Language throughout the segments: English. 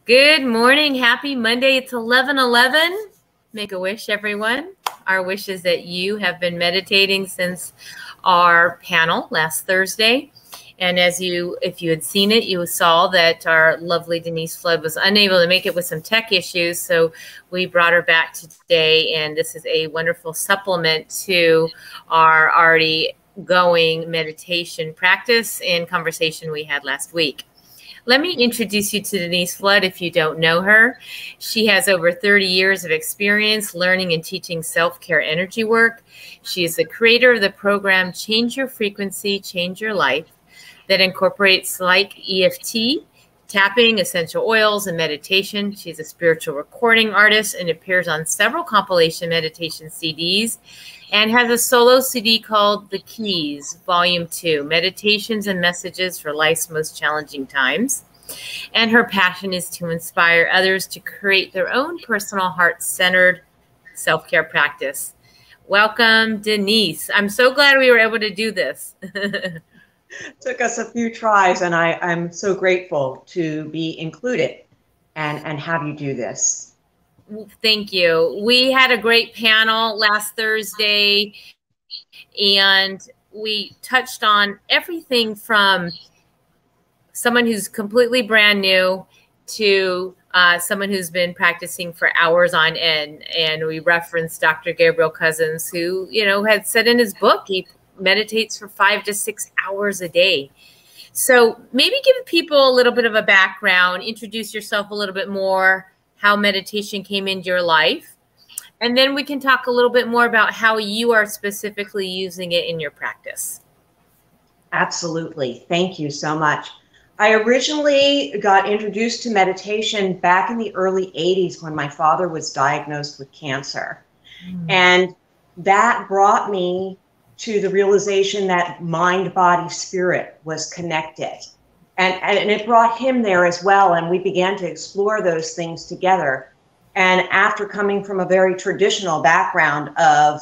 Good morning. Happy Monday. It's 11:11. Make a wish, everyone. Our wish is that you have been meditating since our panel last Thursday. And if you had seen it, you saw that our lovely Denise Flood was unable to make it with some tech issues. So we brought her back today. And this is a wonderful supplement to our already going meditation practice and conversation we had last week. Let me introduce you to Denise Flood if you don't know her. She has over 30 years of experience learning and teaching self-care energy work. She is the creator of the program Change Your Frequency, Change Your Life that incorporates like EFT, tapping, essential oils, and meditation. She's a spiritual recording artist and appears on several compilation meditation CDs and has a solo CD called The Keys, Volume 2, Meditations and Messages for Life's Most Challenging Times. And her passion is to inspire others to create their own personal heart-centered self-care practice. Welcome, Denise. I'm so glad we were able to do this. Took us a few tries, and I'm so grateful to be included and have you do this. Thank you. We had a great panel last Thursday, and we touched on everything from someone who's completely brand new to someone who's been practicing for hours on end. And we referenced Dr. Gabriel Cousens, who, had said in his book, he meditates for 5 to 6 hours a day. So maybe give people a little bit of a background, introduce yourself a little bit more, how meditation came into your life. And then we can talk a little bit more about how you are specifically using it in your practice. Absolutely. Thank you so much. I originally got introduced to meditation back in the early 80s when my father was diagnosed with cancer. And that brought me to the realization that mind, body, spirit was connected. And it brought him there as well. And we began to explore those things together. And after coming from a very traditional background of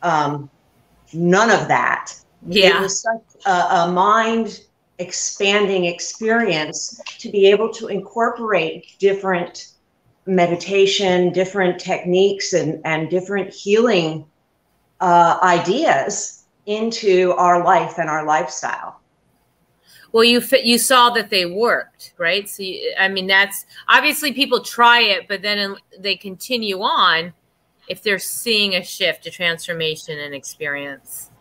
none of that, it was such a mind expanding experience to be able to incorporate different meditation, different techniques, and different healing ideas into our life and our lifestyle. Well, you saw that they worked, right? So, that's obviously people try it, but then they continue on if they're seeing a shift, a transformation, and experience.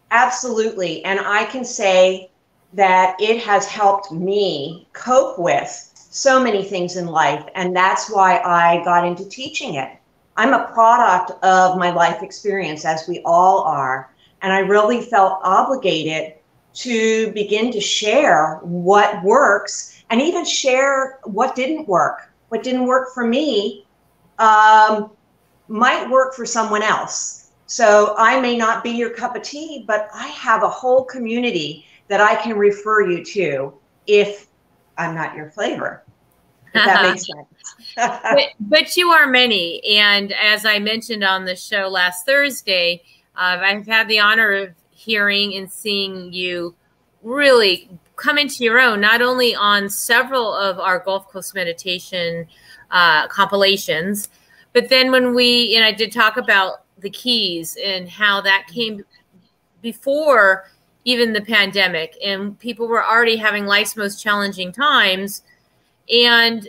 Absolutely. And I can say that it has helped me cope with so many things in life. And that's why I got into teaching it. I'm a product of my life experience, as we all are. And I really felt obligated to begin to share what works and even share what didn't work. What didn't work for me might work for someone else. So I may not be your cup of tea, but I have a whole community that I can refer you to if I'm not your flavor. If that makes sense. but you are many. And as I mentioned on the show last Thursday, I've had the honor of hearing and seeing you really come into your own, not only on several of our Gulf Coast meditation compilations, but then when I did talk about the keys and how that came before even the pandemic, and people were already having life's most challenging times. And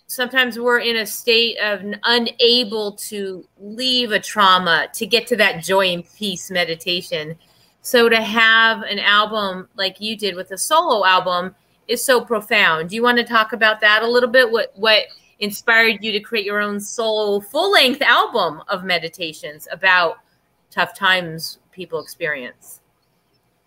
sometimes we're in a state of unable to leave a trauma to get to that joy and peace meditation. So to have an album like you did with a solo album is so profound. Do you want to talk about that a little bit? What inspired you to create your own solo full-length album of meditations about tough times people experience?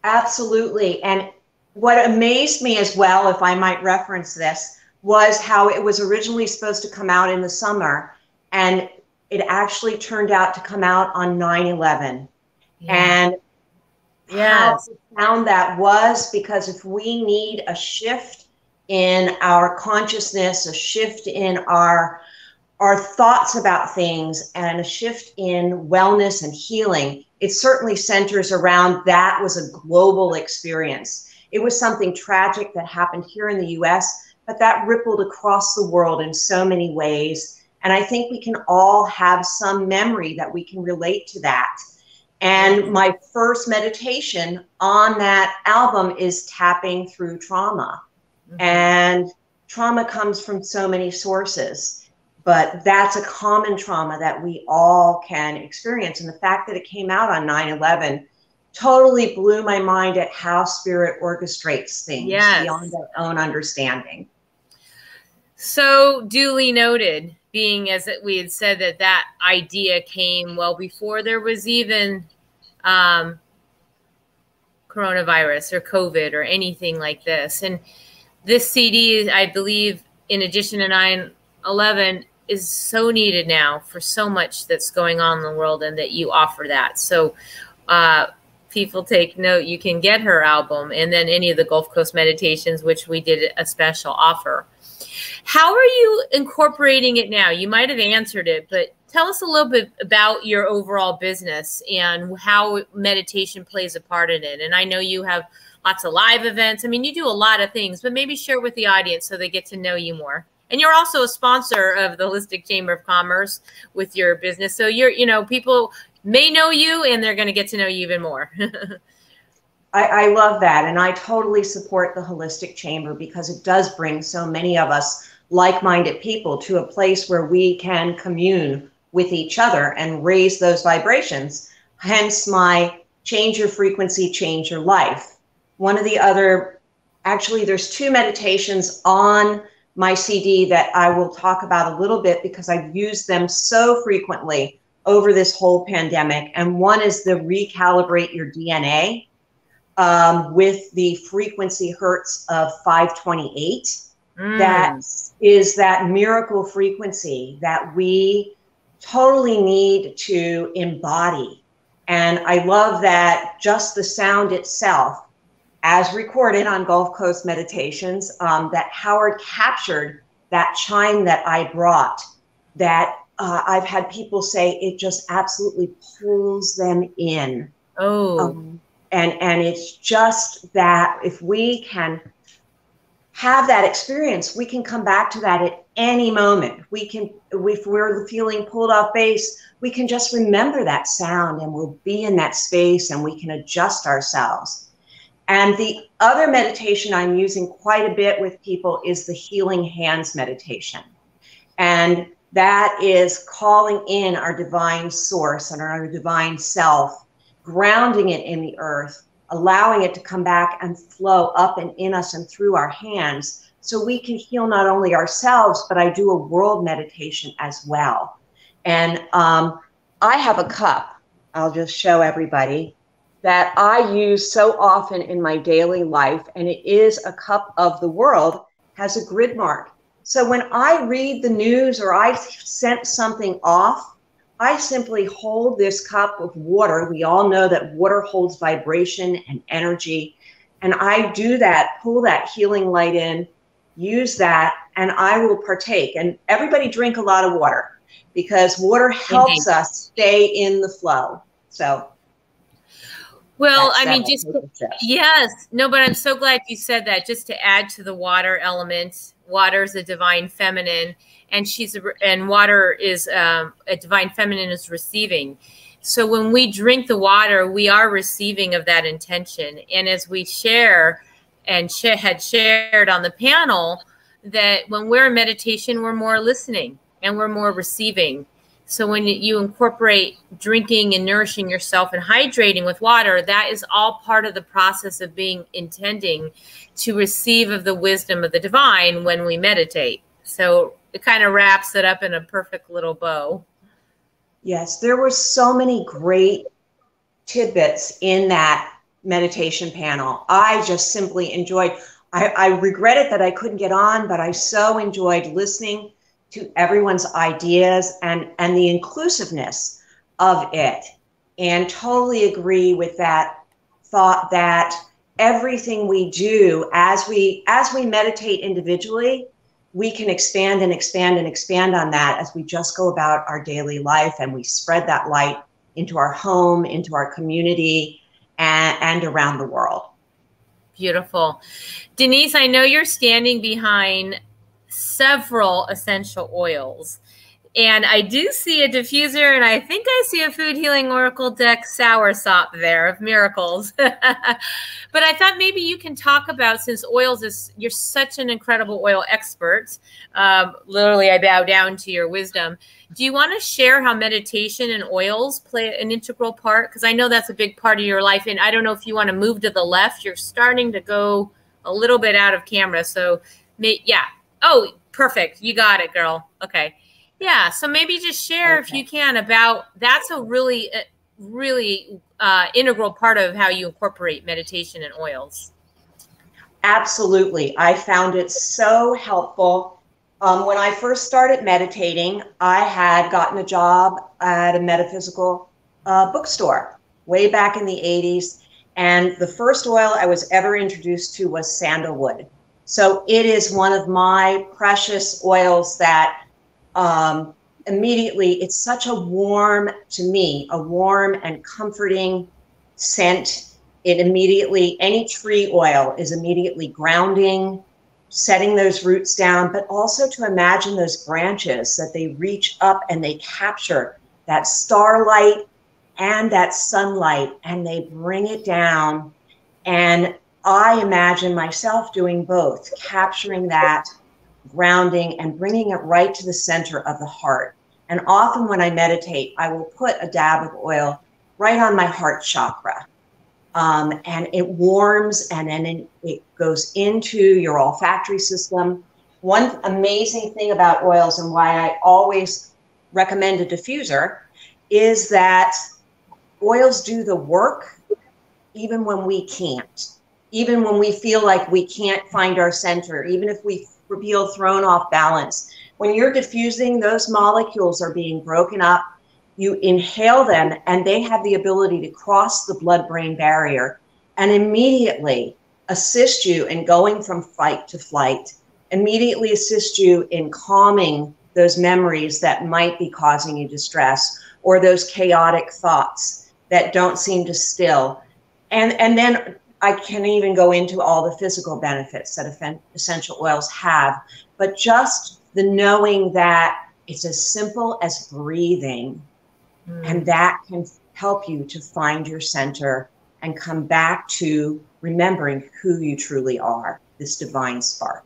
Absolutely. And what amazed me as well, if I might reference this, was how it was originally supposed to come out in the summer, and it actually turned out to come out on 9/11. And how profound that was, because if we need a shift in our consciousness, a shift in our thoughts about things, and a shift in wellness and healing, it certainly centers around that was a global experience. It was something tragic that happened here in the US, but that rippled across the world in so many ways. And I think we can all have some memory that we can relate to that. And my first meditation on that album is tapping through trauma. And trauma comes from so many sources, but that's a common trauma that we all can experience. And the fact that it came out on 9/11 totally blew my mind at how spirit orchestrates things beyond our own understanding. So duly noted, being as we had said that that idea came well before there was even coronavirus or COVID or anything like this. And this CD, I believe, in addition to 9/11, is so needed now for so much that's going on in the world, and that you offer that. So people take note. You can get her album and then any of the Gulf Coast meditations, which we did a special offer. How are you incorporating it now? You might have answered it, but tell us a little bit about your overall business and how meditation plays a part in it. And I know you have lots of live events. I mean, you do a lot of things, but maybe share with the audience so they get to know you more. And you're also a sponsor of the Holistic Chamber of Commerce with your business. So you're, you know, people may know you and they're going to get to know you even more. I love that. And I totally support the Holistic Chamber because it does bring so many of us like-minded people to a place where we can commune with each other and raise those vibrations. Hence my change your frequency, change your life. One of the other, actually there's two meditations on my CD that I will talk about a little bit because I've used them so frequently over this whole pandemic. And one is the Recalibrate Your DNA with the frequency hertz of 528. That is that miracle frequency that we totally need to embody. And I love that just the sound itself, as recorded on Gulf Coast Meditations, that Howard captured that chime that I brought, that I've had people say it just absolutely pulls them in. And it's just that if we can have that experience, we can come back to that at any moment. We can, if we're feeling pulled off base, we can just remember that sound and we'll be in that space and we can adjust ourselves. And the other meditation I'm using quite a bit with people is the Healing Hands meditation. And that is calling in our divine source and our divine self, grounding it in the earth, allowing it to come back and flow up and in us and through our hands so we can heal not only ourselves, but I do a world meditation as well. And I have a cup, I'll just show everybody, that I use so often in my daily life, and it is a cup of the world, has a grid mark. So when I read the news or I sent something off, I simply hold this cup of water. We all know that water holds vibration and energy. And I do that, pull that healing light in, use that, and I will partake. And everybody drink a lot of water because water helps us stay in the flow. So. Well, I mean, just, yes, no, but I'm so glad you said that, just to add to the water element. Water is a divine feminine, and water is a divine feminine is receiving. So when we drink the water, we are receiving of that intention. And as we share and had shared on the panel, that when we're in meditation, we're more listening and we're more receiving. So when you incorporate drinking and nourishing yourself and hydrating with water, that is all part of the process of intending to receive of the wisdom of the divine when we meditate. So it kind of wraps it up in a perfect little bow. Yes, there were so many great tidbits in that meditation panel. I just simply enjoyed. I regretted that I couldn't get on, but I so enjoyed listening to everyone's ideas and the inclusiveness of it, and totally agree with that thought that everything we do as we meditate individually, we can expand and expand and expand on that as we just go about our daily life and we spread that light into our home, into our community, and around the world. Beautiful. Denise, I know you're standing behind several essential oils. And I do see a diffuser, and I think I see a Food Healing Oracle deck soursop there of miracles. But I thought maybe you can talk about, since oils is, you're such an incredible oil expert. Literally, I bow down to your wisdom. Do you want to share how meditation and oils play an integral part? Because I know that's a big part of your life. And I don't know if you want to move to the left. You're starting to go a little bit out of camera. So, yeah. Oh, perfect. You got it, girl. Okay. Yeah, so maybe just share, if you can, about that's a really integral part of how you incorporate meditation and oils. Absolutely. I found it so helpful. When I first started meditating, I had gotten a job at a metaphysical bookstore way back in the 80s. And the first oil I was ever introduced to was sandalwood. So it is one of my precious oils that immediately, it's such a warm, to me, a warm and comforting scent. It immediately, any tree oil is immediately grounding, setting those roots down, but also to imagine those branches that they reach up and they capture that starlight and that sunlight and they bring it down. And I imagine myself doing both, capturing that, grounding, and bringing it right to the center of the heart. And often when I meditate, I will put a dab of oil right on my heart chakra. And it warms, and then it goes into your olfactory system. One amazing thing about oils, and why I always recommend a diffuser, is that oils do the work even when we can't. Even when we feel like we can't find our center, even if we feel thrown off balance. When you're diffusing, those molecules are being broken up. You inhale them, and they have the ability to cross the blood-brain barrier and immediately assist you in going from fight to flight, immediately assist you in calming those memories that might be causing you distress, or those chaotic thoughts that don't seem to still. And then I can even go into all the physical benefits that essential oils have, but just the knowing that it's as simple as breathing, and that can help you to find your center and come back to remembering who you truly are, this divine spark.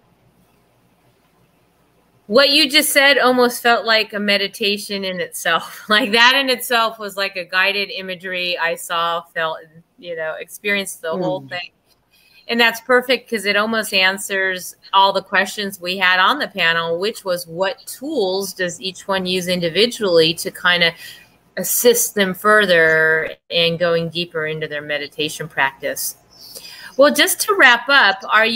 What you just said almost felt like a meditation in itself. Like that in itself was like a guided imagery I saw, felt, experienced the whole thing. And that's perfect because it almost answers all the questions we had on the panel, which was what tools does each one use individually to kind of assist them further in going deeper into their meditation practice. Well, just to wrap up, do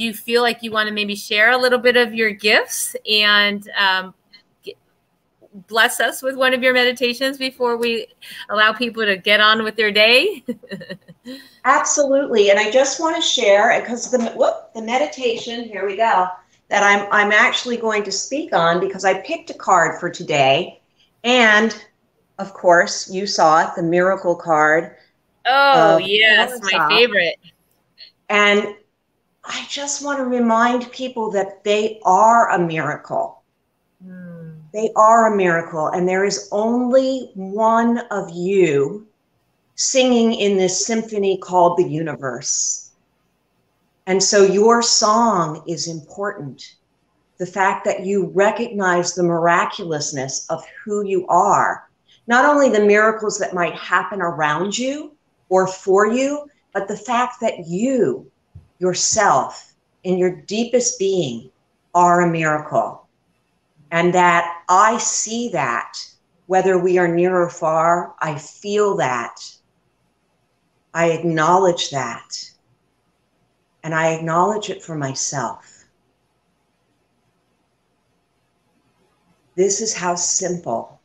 you feel like you want to maybe share a little bit of your gifts and bless us with one of your meditations before we allow people to get on with their day? Absolutely. And I just want to share, because the meditation, here we go, that I'm actually going to speak on, because I picked a card for today. And of course, you saw it, the miracle card. Oh, yes, my favorite. And I just want to remind people that they are a miracle. They are a miracle. And there is only one of you singing in this symphony called the universe. And so your song is important. The fact that you recognize the miraculousness of who you are, not only the miracles that might happen around you or for you, but the fact that you, yourself, in your deepest being, are a miracle. And that I see that, whether we are near or far, I feel that. I acknowledge that. And I acknowledge it for myself. This is how simple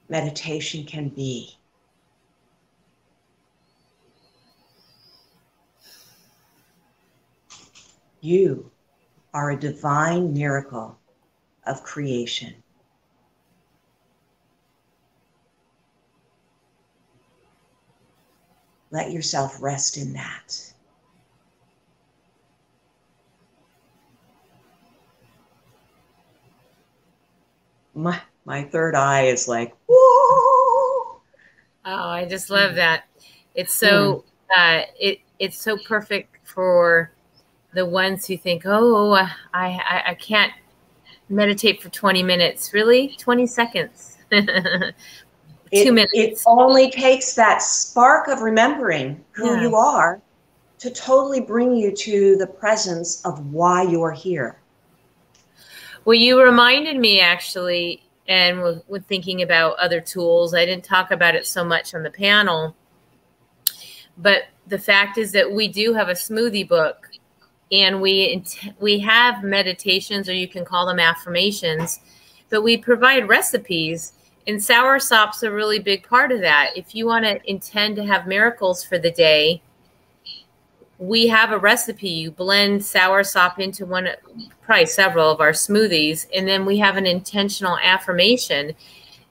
meditation can be. You are a divine miracle of creation. let yourself rest in that. My third eye is like, whoa. Oh, I just love that. It's so it's so perfect for the ones who think, oh, I can't meditate for 20 minutes. Really? 20 seconds. 2 minutes. It only takes that spark of remembering who you are to totally bring you to the presence of why you're here. Well, you reminded me actually, and with thinking about other tools, I didn't talk about it so much on the panel, but the fact is that we do have a smoothie book, and we have meditations, or you can call them affirmations, but we provide recipes, and soursop's a really big part of that. If you want to intend to have miracles for the day, we have a recipe. You blend soursop into probably several of our smoothies, and then we have an intentional affirmation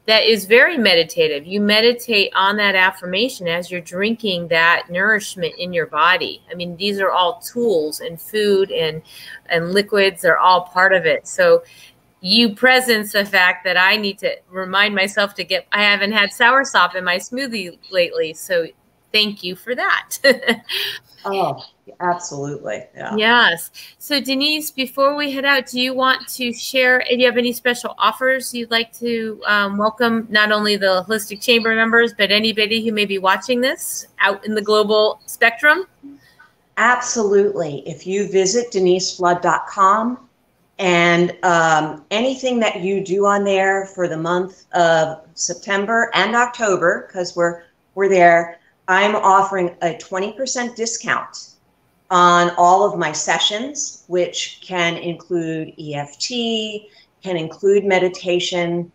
that is very meditative. You meditate on that affirmation as you're drinking that nourishment in your body. I mean, these are all tools, and food and liquids are all part of it. So you presence the fact that I need to remind myself I haven't had soursop in my smoothie lately. So thank you for that. Oh, absolutely. Yeah. Yes. So Denise, before we head out, do you want to share, do you have any special offers you'd like to welcome not only the Holistic Chamber members, but anybody who may be watching this out in the global spectrum? Absolutely. If you visit deniseflood.com, and anything that you do on there for the month of September and October, because we're there, I'm offering a 20% discount on all of my sessions, which can include EFT, can include meditation,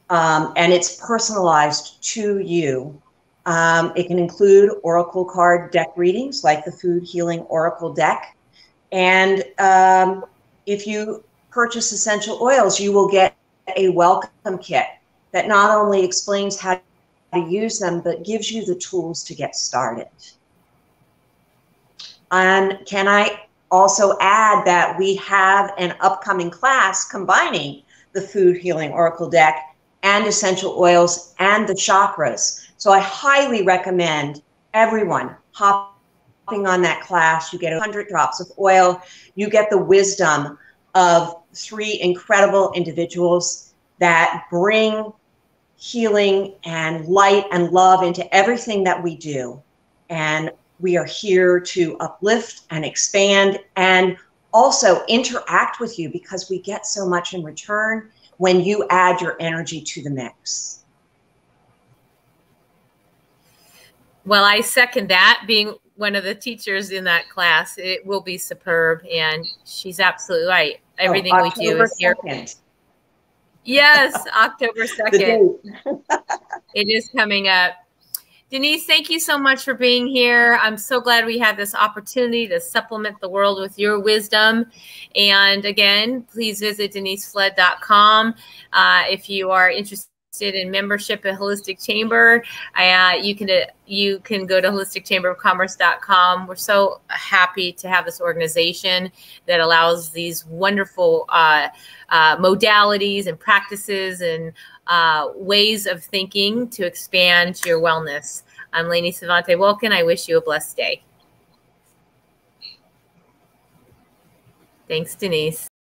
and it's personalized to you. It can include oracle card deck readings, like the Food Healing Oracle deck. And if you purchase essential oils, you will get a welcome kit that not only explains how to use them, but gives you the tools to get started. And can I also add that we have an upcoming class combining the Food Healing Oracle deck and essential oils and the chakras. So I highly recommend everyone hopping on that class. You get 100 drops of oil. You get the wisdom of 3 incredible individuals that bring healing and light and love into everything that we do. And we are here to uplift and expand and also interact with you, because we get so much in return when you add your energy to the mix. Well, I second that. Being one of the teachers in that class, it will be superb. And she's absolutely right. Everything we do is here. Yes, October 2nd. It is coming up. Denise, thank you so much for being here. I'm so glad we had this opportunity to supplement the world with your wisdom. And again, please visit deniseflood.com. If you are interested in membership at Holistic Chamber, you can go to holisticchamberofcommerce.com. We're so happy to have this organization that allows these wonderful modalities and practices and ways of thinking to expand your wellness. I'm Lainie Sevante Wulkin. I wish you a blessed day. Thanks, Denise.